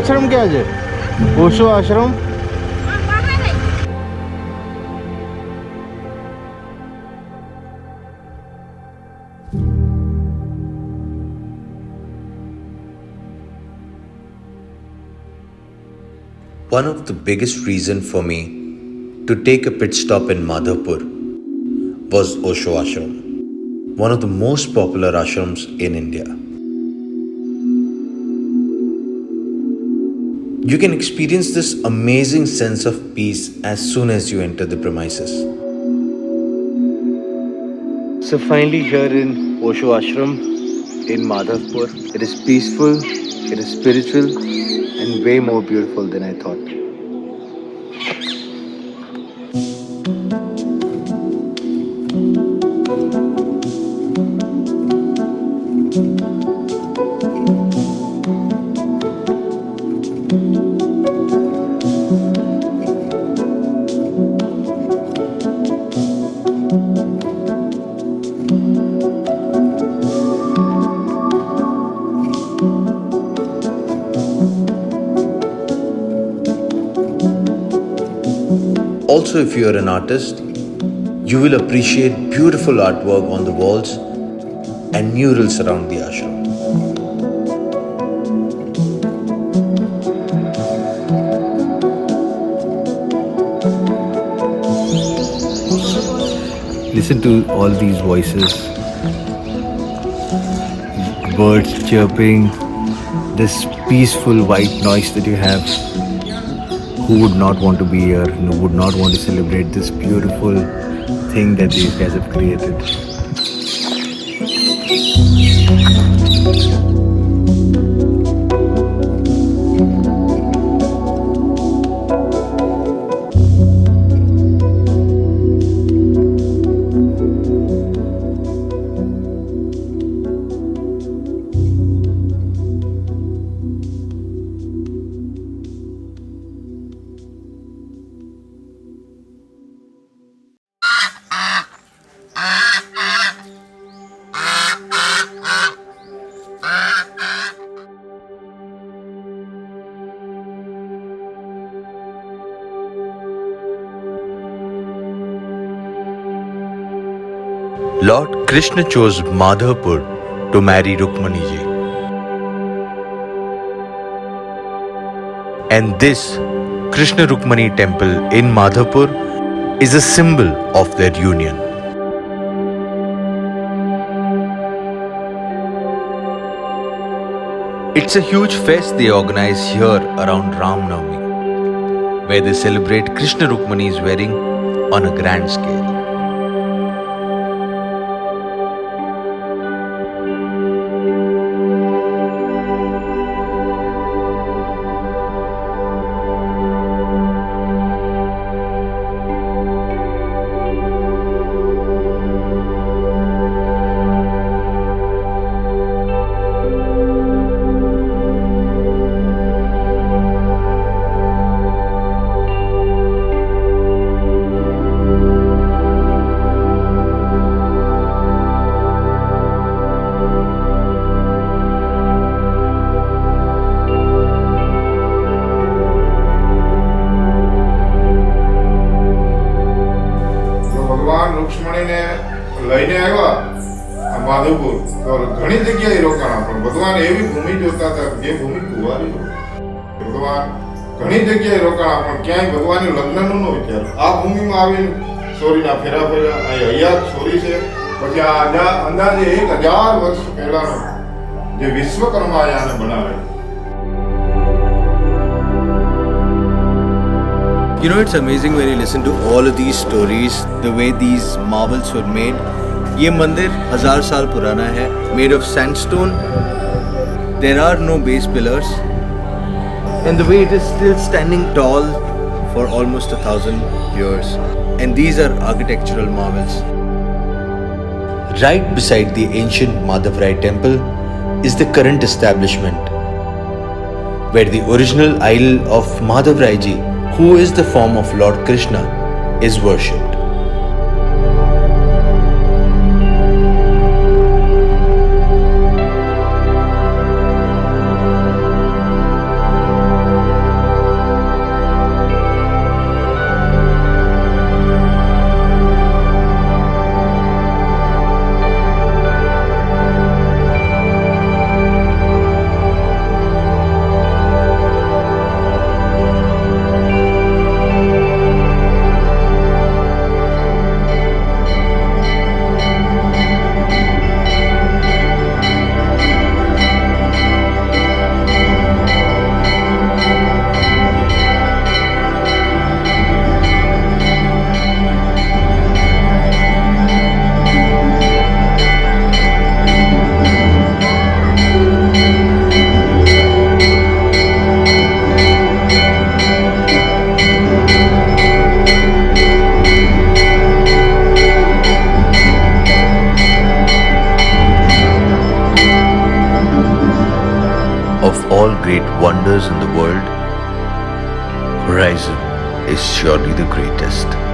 આશ્રમ ક્યાં છે? ઓશો આશ્રમ. One of the biggest reasons for me to take a pit stop in Madhavpur was Osho Ashram, one of the most popular ashrams in India. You can experience this amazing sense of peace as soon as you enter the premises. So finally here in Osho Ashram in Madhavpur. It is peaceful, it is spiritual and way more beautiful than I thought. Also, if you are an artist, you will appreciate beautiful artwork on the walls and murals around the ashram. Listen to all these voices, birds chirping, this peaceful white noise that you have. Who would not want to be here? Who would not want to celebrate this beautiful thing that these guys have created? Lord Krishna chose Madhavpur to marry Rukmani ji. And this Krishna Rukmani temple in Madhavpur is a symbol of their union. It's a huge fest they organize here around Ram Navami, where they celebrate Krishna Rukmani's wedding on a grand scale. લક્ષ્મણીને લઈને આવ્યા માધવપુર તો ઘણી જગ્યાએ રોકાણા પણ ભગવાન એવી ભૂમિ જોતા હતા જે ભૂમિ કુંવારી ભગવાન ઘણી જગ્યાએ રોકાણા પણ ક્યાંય ભગવાને લગ્નનું ન વિચાર આ ભૂમિમાં આવીને છોરીના ફેરા ફેરા અહીં હયાત છોરી છે પછી આ અંદાજે 1000 વર્ષ પહેલાનો જે વિશ્વકર્મા આને બનાવે. You know, it's amazing when you listen to all of these stories, the way these marbles were made. ये मंदिर 1000 साल पुराना है, made of sandstone. There are no base pillars, and the way it is still standing tall for almost 1000 years. And these are architectural marvels. Right beside the ancient Madhavrai temple is the current establishment, where the original idol of Madhavrai ji, who is the form of Lord Krishna, is worshipped. in the world, Horizon is surely the greatest.